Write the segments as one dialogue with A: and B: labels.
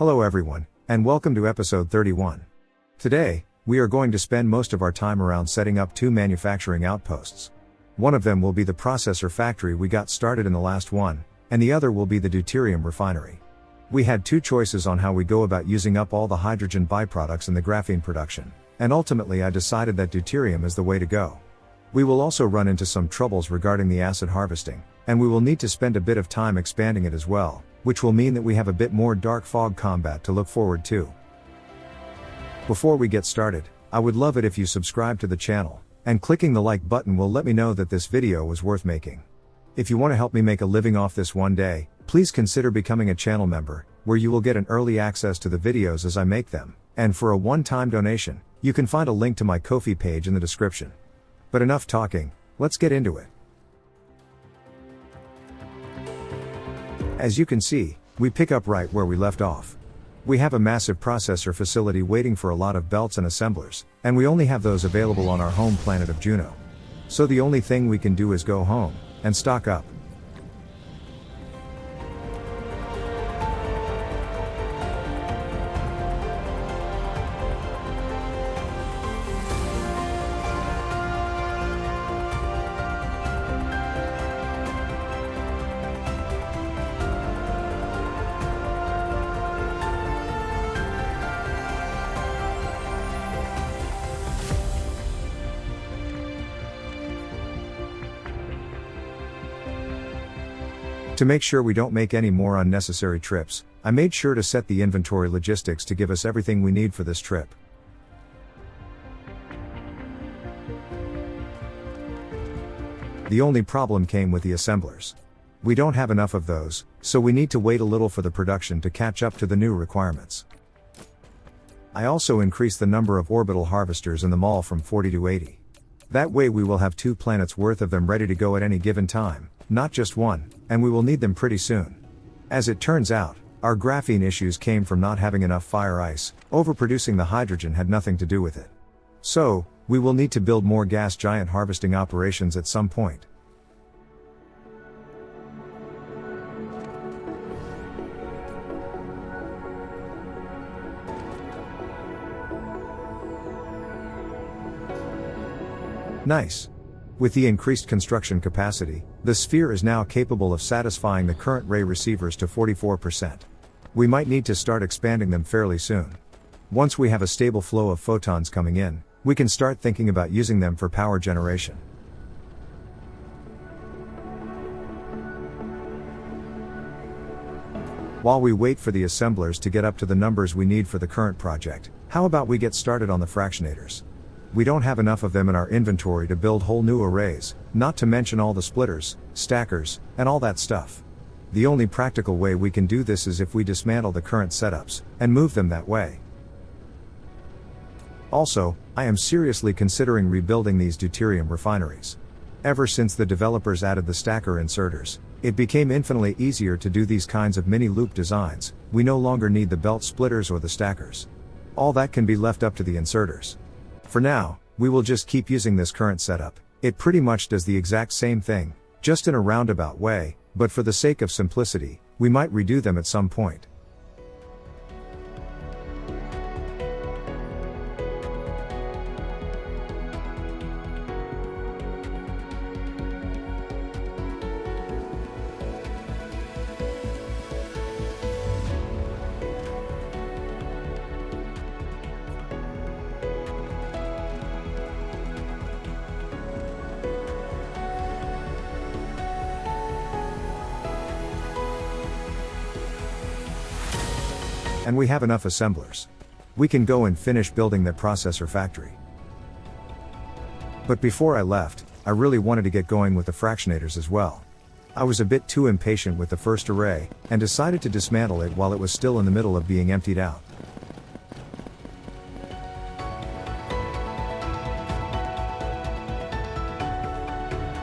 A: Hello everyone, and welcome to episode 31. Today, we are going to spend most of our time around setting up two manufacturing outposts. One of them will be the processor factory we got started in the last one, and the other will be the deuterium refinery. We had two choices on how we go about using up all the hydrogen byproducts in the graphene production, and ultimately I decided that deuterium is the way to go. We will also run into some troubles regarding the acid harvesting, and we will need to spend a bit of time expanding it as well, which will mean that we have a bit more dark fog combat to look forward to. Before we get started, I would love it if you subscribe to the channel, and clicking the like button will let me know that this video was worth making. If you want to help me make a living off this one day, please consider becoming a channel member, where you will get an early access to the videos as I make them, and for a one-time donation, you can find a link to my Ko-fi page in the description. But enough talking, let's get into it. As you can see, we pick up right where we left off. We have a massive processor facility waiting for a lot of belts and assemblers, and we only have those available on our home planet of Juno. So the only thing we can do is go home, and stock up. To make sure we don't make any more unnecessary trips, I made sure to set the inventory logistics to give us everything we need for this trip. The only problem came with the assemblers. We don't have enough of those, so we need to wait a little for the production to catch up to the new requirements. I also increased the number of orbital harvesters in the mall from 40 to 80. That way we will have 2 planets worth of them ready to go at any given time, not just one, and we will need them pretty soon. As it turns out, our graphene issues came from not having enough fire ice. Overproducing the hydrogen had nothing to do with it. So, we will need to build more gas giant harvesting operations at some point. Nice. With the increased construction capacity, the sphere is now capable of satisfying the current ray receivers to 44%. We might need to start expanding them fairly soon. Once we have a stable flow of photons coming in, we can start thinking about using them for power generation. While we wait for the assemblers to get up to the numbers we need for the current project, how about we get started on the fractionators? We don't have enough of them in our inventory to build whole new arrays, not to mention all the splitters, stackers, and all that stuff. The only practical way we can do this is if we dismantle the current setups, and move them that way. Also, I am seriously considering rebuilding these deuterium refineries. Ever since the developers added the stacker inserters, it became infinitely easier to do these kinds of mini loop designs. We no longer need the belt splitters or the stackers. All that can be left up to the inserters. For now, we will just keep using this current setup. It pretty much does the exact same thing, just in a roundabout way, but for the sake of simplicity, we might redo them at some point. And we have enough assemblers. We can go and finish building the processor factory. But before I left, I really wanted to get going with the fractionators as well. I was a bit too impatient with the first array, and decided to dismantle it while it was still in the middle of being emptied out.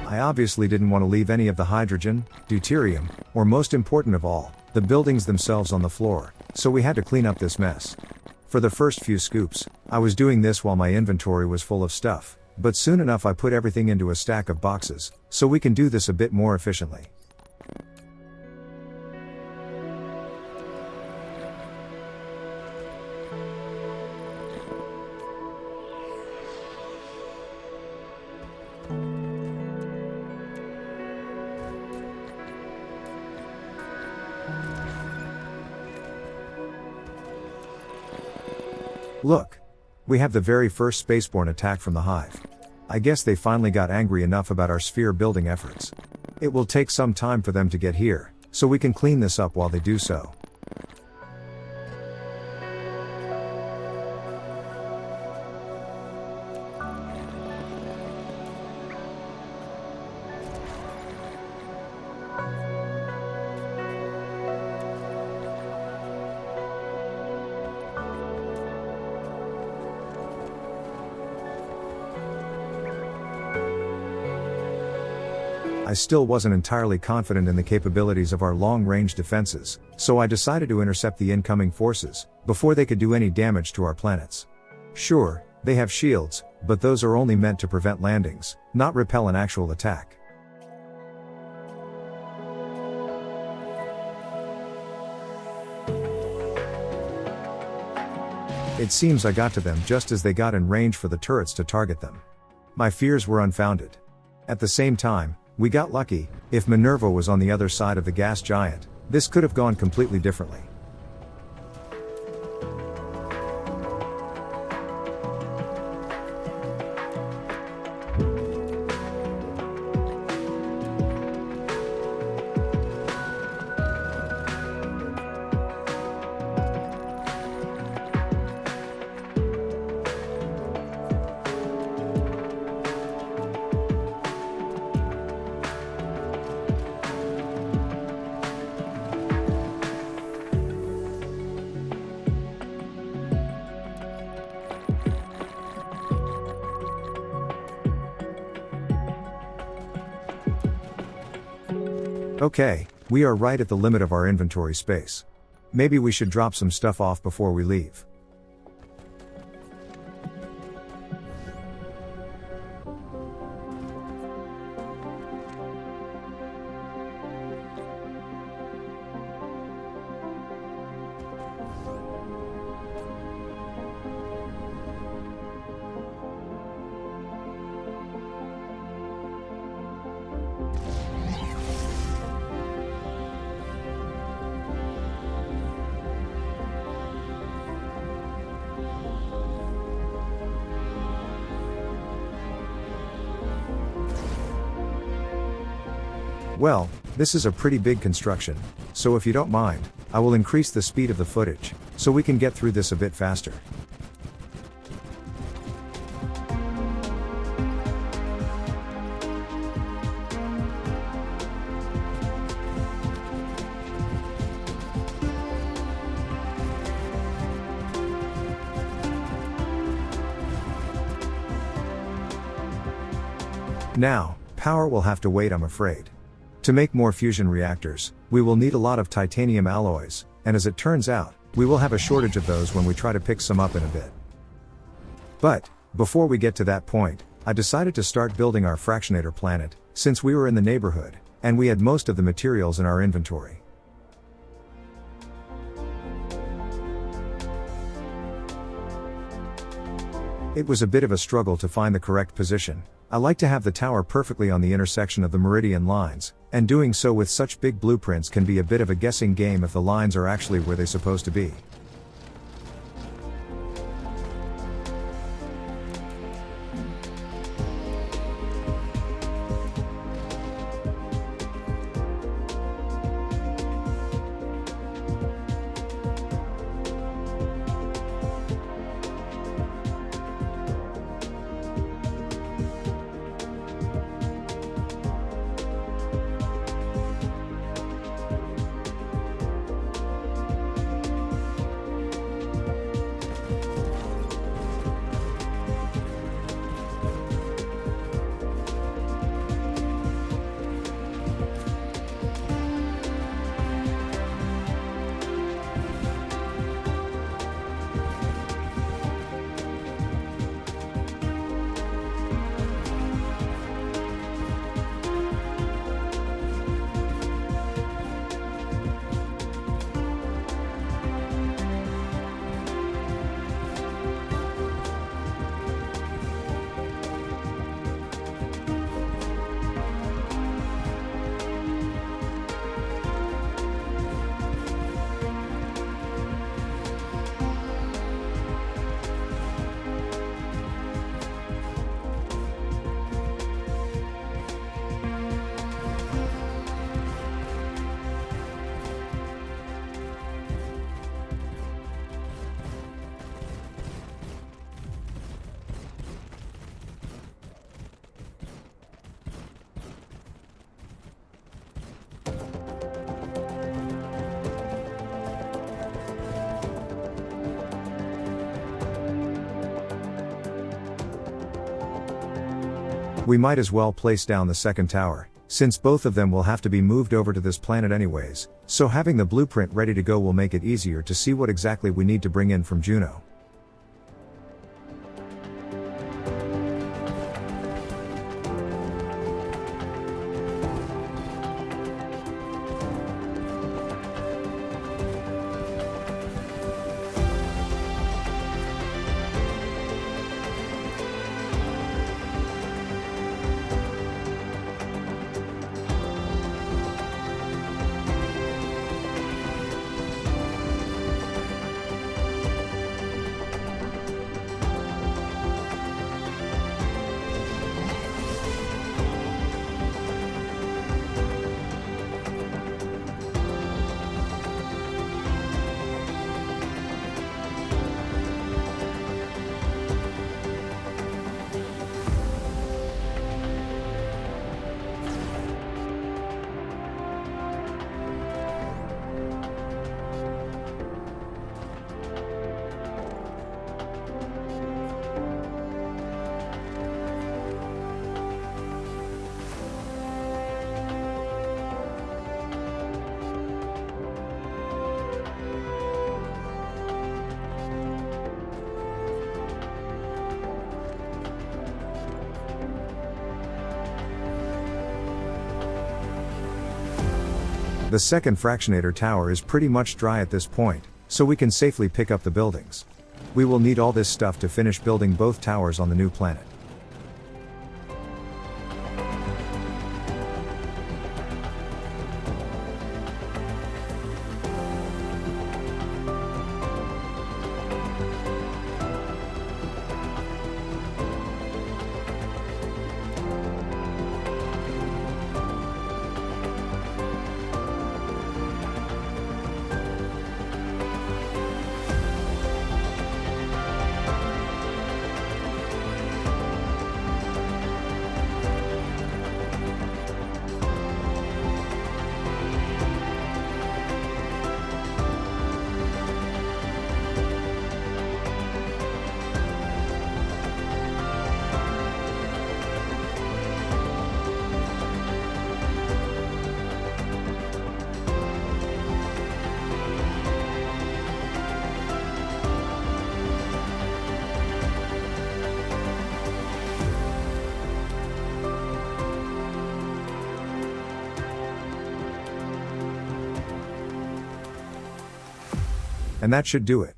A: I obviously didn't want to leave any of the hydrogen, deuterium, or most important of all, the buildings themselves on the floor, so we had to clean up this mess. For the first few scoops, I was doing this while my inventory was full of stuff, but soon enough I put everything into a stack of boxes, so we can do this a bit more efficiently. Look! We have the very first spaceborne attack from the hive. I guess they finally got angry enough about our sphere building efforts. It will take some time for them to get here, so we can clean this up while they do so. I still wasn't entirely confident in the capabilities of our long-range defenses, so I decided to intercept the incoming forces, before they could do any damage to our planets. Sure, they have shields, but those are only meant to prevent landings, not repel an actual attack. It seems I got to them just as they got in range for the turrets to target them. My fears were unfounded. At the same time, we got lucky. If Minerva was on the other side of the gas giant, this could have gone completely differently. Okay, we are right at the limit of our inventory space. Maybe we should drop some stuff off before we leave. Well, this is a pretty big construction, so if you don't mind, I will increase the speed of the footage, so we can get through this a bit faster. Now, power will have to wait, I'm afraid. To make more fusion reactors, we will need a lot of titanium alloys, and as it turns out, we will have a shortage of those when we try to pick some up in a bit. But, before we get to that point, I decided to start building our fractionator planet, since we were in the neighborhood, and we had most of the materials in our inventory. It was a bit of a struggle to find the correct position. I like to have the tower perfectly on the intersection of the meridian lines, and doing so with such big blueprints can be a bit of a guessing game if the lines are actually where they're supposed to be. We might as well place down the second tower, since both of them will have to be moved over to this planet anyways, so having the blueprint ready to go will make it easier to see what exactly we need to bring in from Juno. The second fractionator tower is pretty much dry at this point, so we can safely pick up the buildings. We will need all this stuff to finish building both towers on the new planet. And that should do it.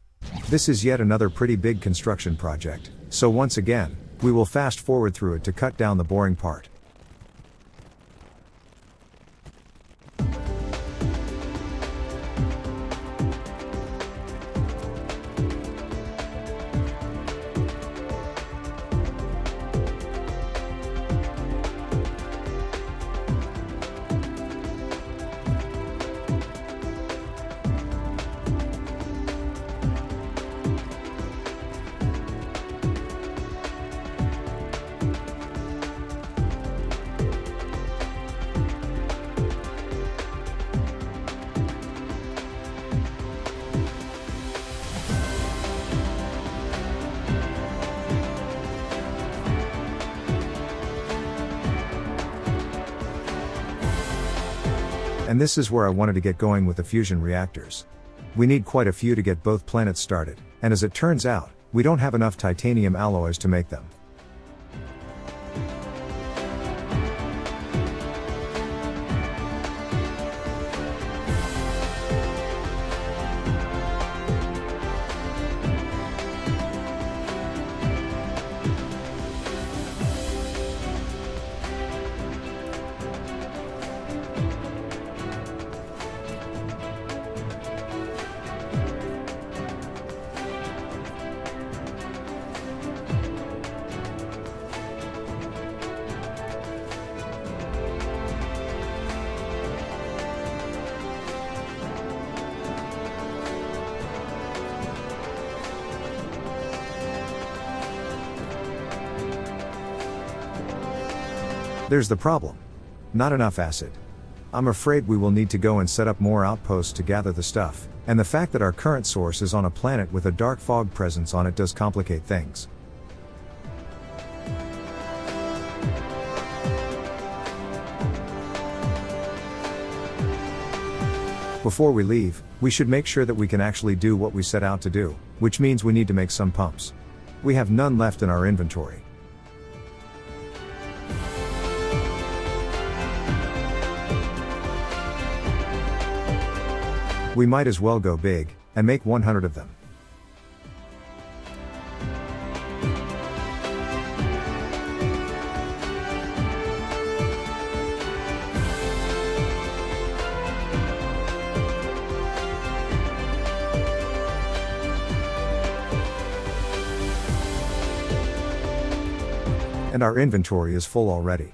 A: This is yet another pretty big construction project, so once again, we will fast forward through it to cut down the boring part. And this is where I wanted to get going with the fusion reactors. We need quite a few to get both planets started, and as it turns out, we don't have enough titanium alloys to make them. There's the problem. Not enough acid. I'm afraid we will need to go and set up more outposts to gather the stuff, and the fact that our current source is on a planet with a dark fog presence on it does complicate things. Before we leave, we should make sure that we can actually do what we set out to do, which means we need to make some pumps. We have none left in our inventory. We might as well go big, and make 100 of them. And our inventory is full already.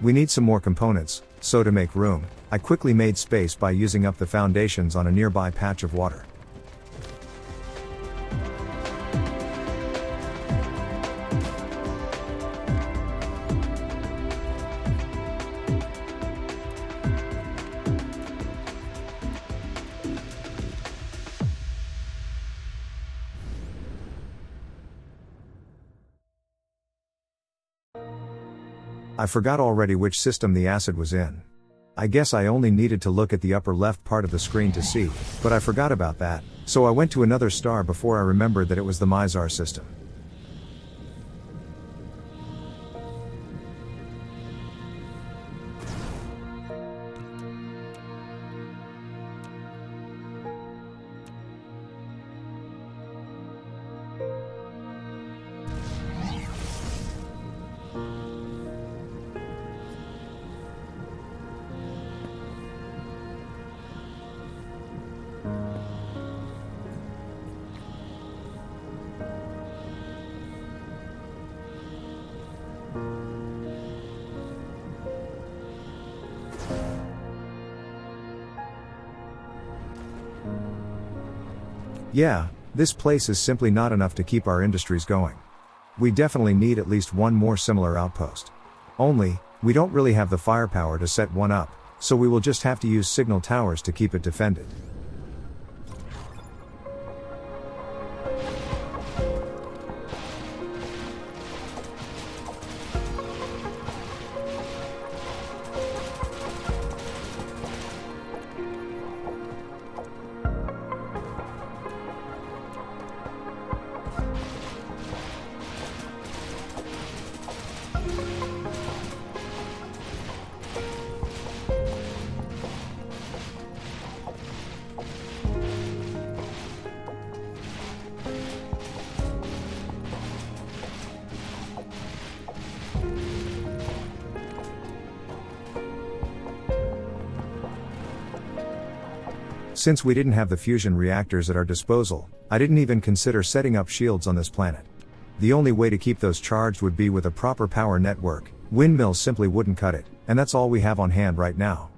A: We need some more components, so to make room, I quickly made space by using up the foundations on a nearby patch of water. I forgot already which system the acid was in. I guess I only needed to look at the upper left part of the screen to see, but I forgot about that, so I went to another star before I remembered that it was the Mizar system. Yeah, this place is simply not enough to keep our industries going. We definitely need at least one more similar outpost. Only, we don't really have the firepower to set one up, so we will just have to use signal towers to keep it defended. Since we didn't have the fusion reactors at our disposal, I didn't even consider setting up shields on this planet. The only way to keep those charged would be with a proper power network. Windmills simply wouldn't cut it, and that's all we have on hand right now.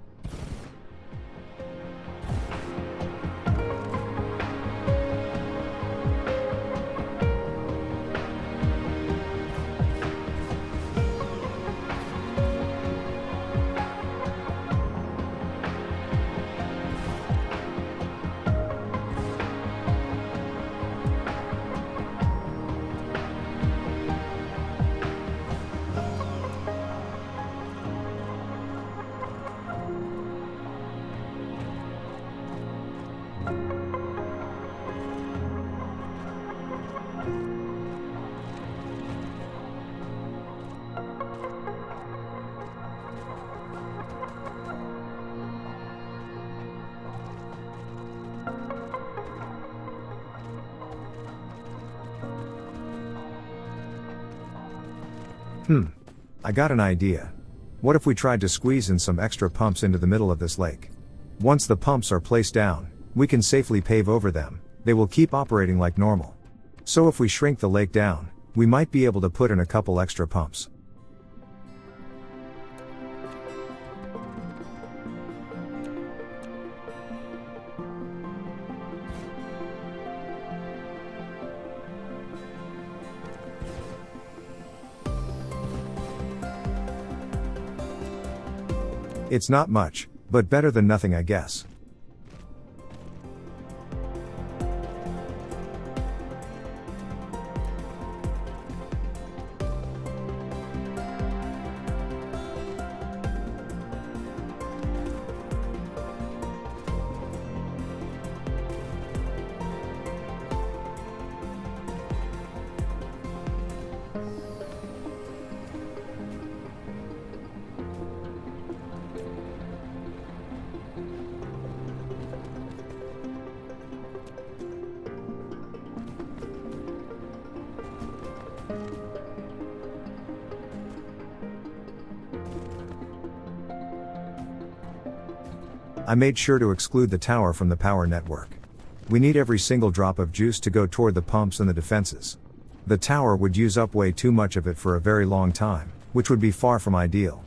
A: I got an idea. What if we tried to squeeze in some extra pumps into the middle of this lake? Once the pumps are placed down, we can safely pave over them. They will keep operating like normal. So if we shrink the lake down, we might be able to put in a couple extra pumps. It's not much, but better than nothing, I guess. I made sure to exclude the tower from the power network. We need every single drop of juice to go toward the pumps and the defenses. The tower would use up way too much of it for a very long time, which would be far from ideal.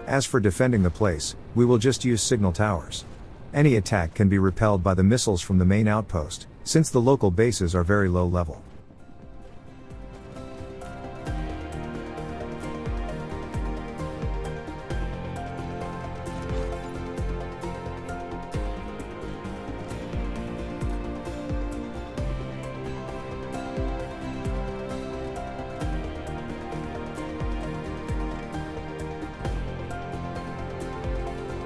A: As for defending the place, we will just use signal towers. Any attack can be repelled by the missiles from the main outpost, since the local bases are very low level.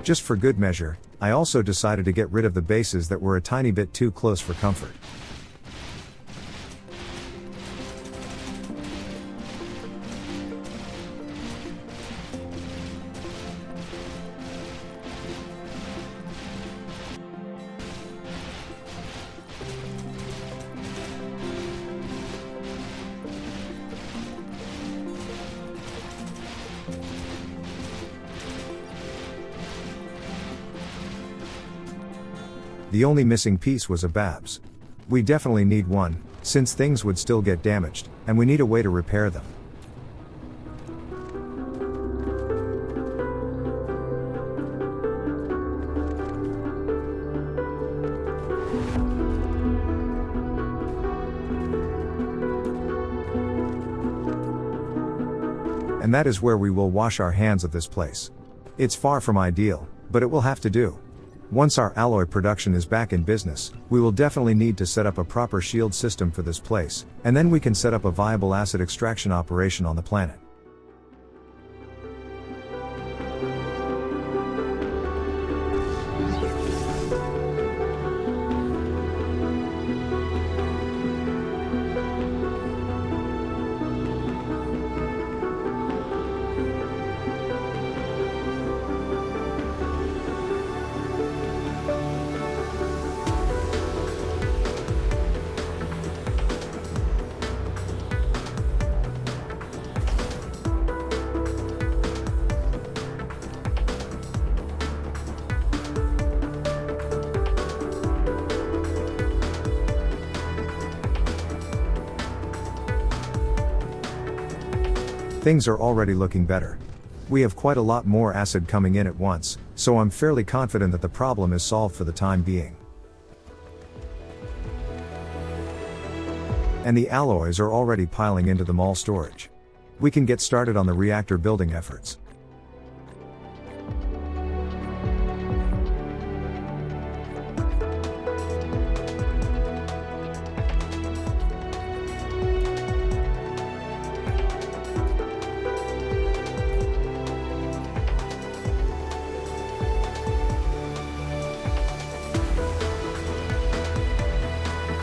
A: Just for good measure, I also decided to get rid of the bases that were a tiny bit too close for comfort. The only missing piece was a Babs. We definitely need one, since things would still get damaged, and we need a way to repair them. And that is where we will wash our hands of this place. It's far from ideal, but it will have to do. Once our alloy production is back in business, we will definitely need to set up a proper shield system for this place, and then we can set up a viable acid extraction operation on the planet. Things are already looking better. We have quite a lot more acid coming in at once, so I'm fairly confident that the problem is solved for the time being. And the alloys are already piling into the mall storage. We can get started on the reactor building efforts.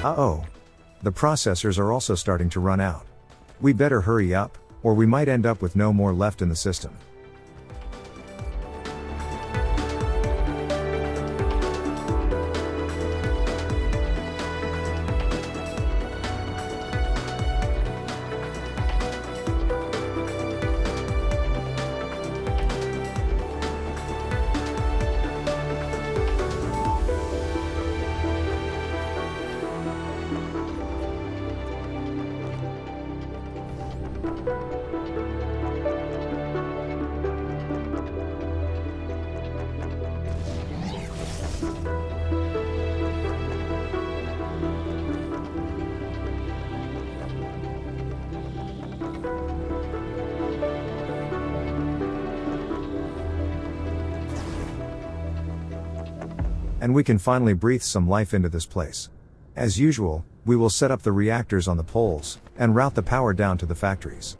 A: Uh-oh. The processors are also starting to run out. We better hurry up, or we might end up with no more left in the system. And we can finally breathe some life into this place. As usual, we will set up the reactors on the poles, and route the power down to the factories.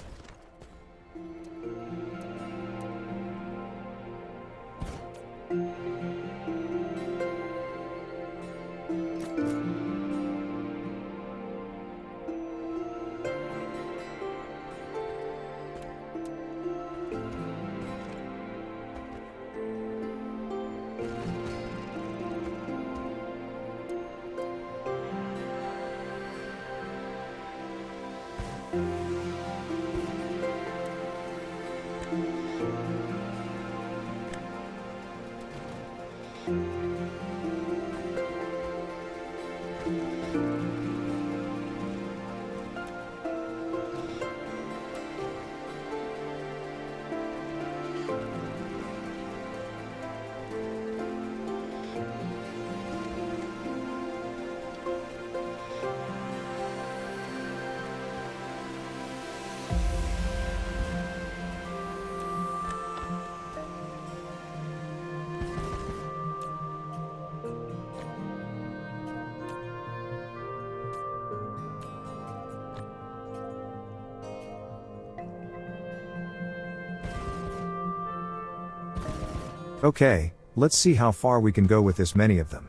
A: Okay, let's see how far we can go with this many of them.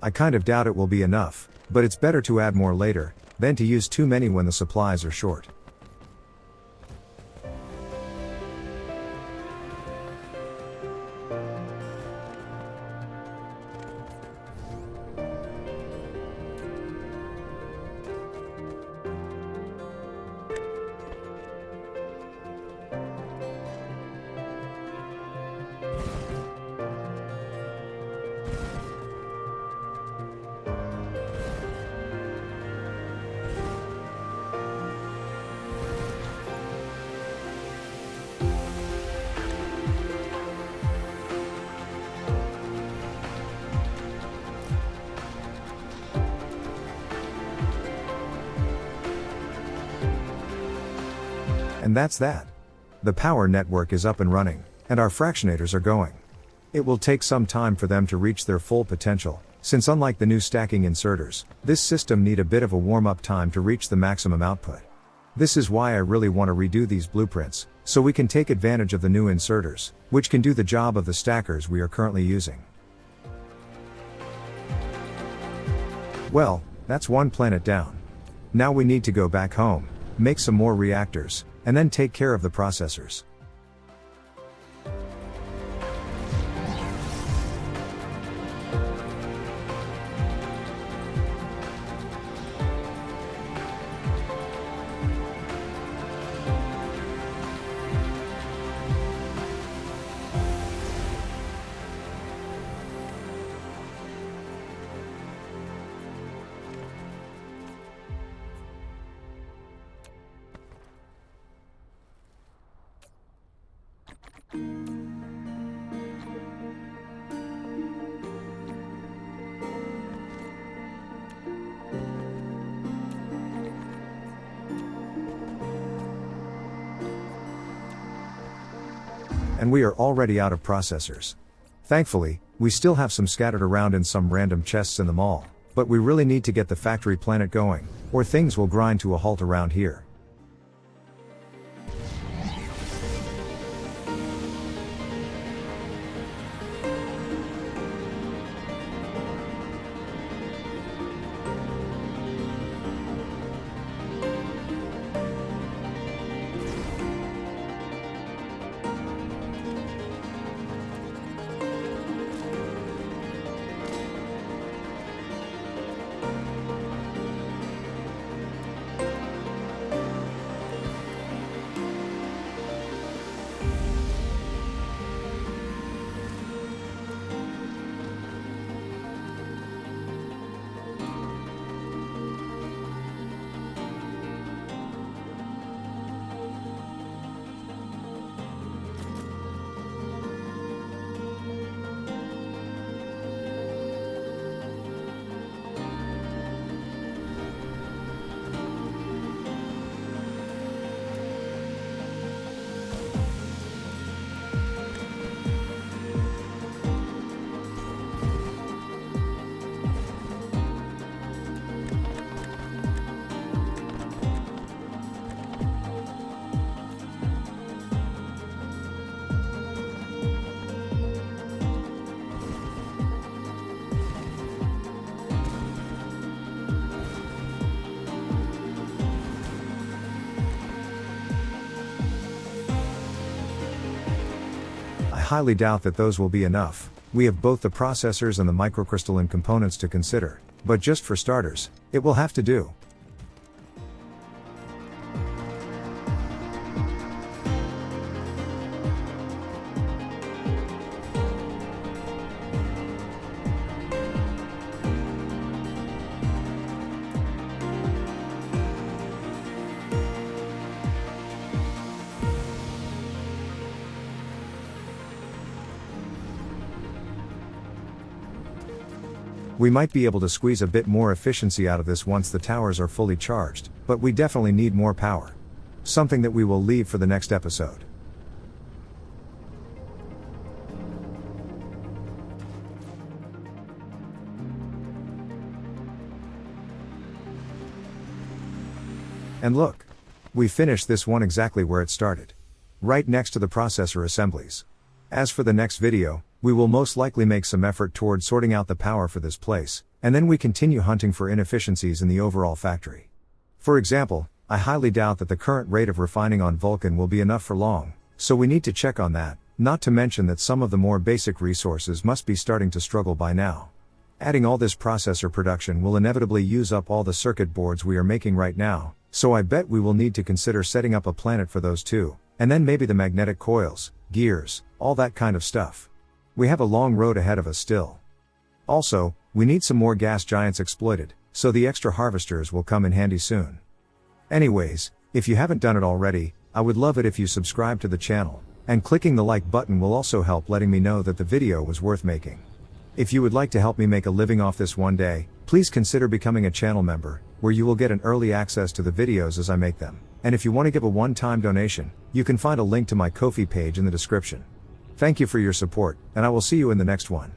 A: I kind of doubt it will be enough, but it's better to add more later, than to use too many when the supplies are short. And that's that. The power network is up and running, and our fractionators are going. It will take some time for them to reach their full potential, since unlike the new stacking inserters, this system need a bit of a warm-up time to reach the maximum output. This is why I really want to redo these blueprints, so we can take advantage of the new inserters, which can do the job of the stackers we are currently using. Well, that's one planet down. Now we need to go back home, make some more reactors, and then take care of the processors. And we are already out of processors. Thankfully, we still have some scattered around in some random chests in the mall, but we really need to get the factory planet going, or things will grind to a halt around here. I highly doubt that those will be enough. We have both the processors and the microcrystalline components to consider, but just for starters, it will have to do. We might be able to squeeze a bit more efficiency out of this once the towers are fully charged, but we definitely need more power. Something that we will leave for the next episode. And look! We finished this one exactly where it started. Right next to the processor assemblies. As for the next video, we will most likely make some effort towards sorting out the power for this place, and then we continue hunting for inefficiencies in the overall factory. For example, I highly doubt that the current rate of refining on Vulcan will be enough for long, so we need to check on that, not to mention that some of the more basic resources must be starting to struggle by now. Adding all this processor production will inevitably use up all the circuit boards we are making right now, so I bet we will need to consider setting up a planet for those too, and then maybe the magnetic coils, gears, all that kind of stuff. We have a long road ahead of us still. Also, we need some more gas giants exploited, so the extra harvesters will come in handy soon. Anyways, if you haven't done it already, I would love it if you subscribe to the channel, and clicking the like button will also help letting me know that the video was worth making. If you would like to help me make a living off this one day, please consider becoming a channel member, where you will get an early access to the videos as I make them. And if you want to give a one-time donation, you can find a link to my Ko-fi page in the description. Thank you for your support, and I will see you in the next one.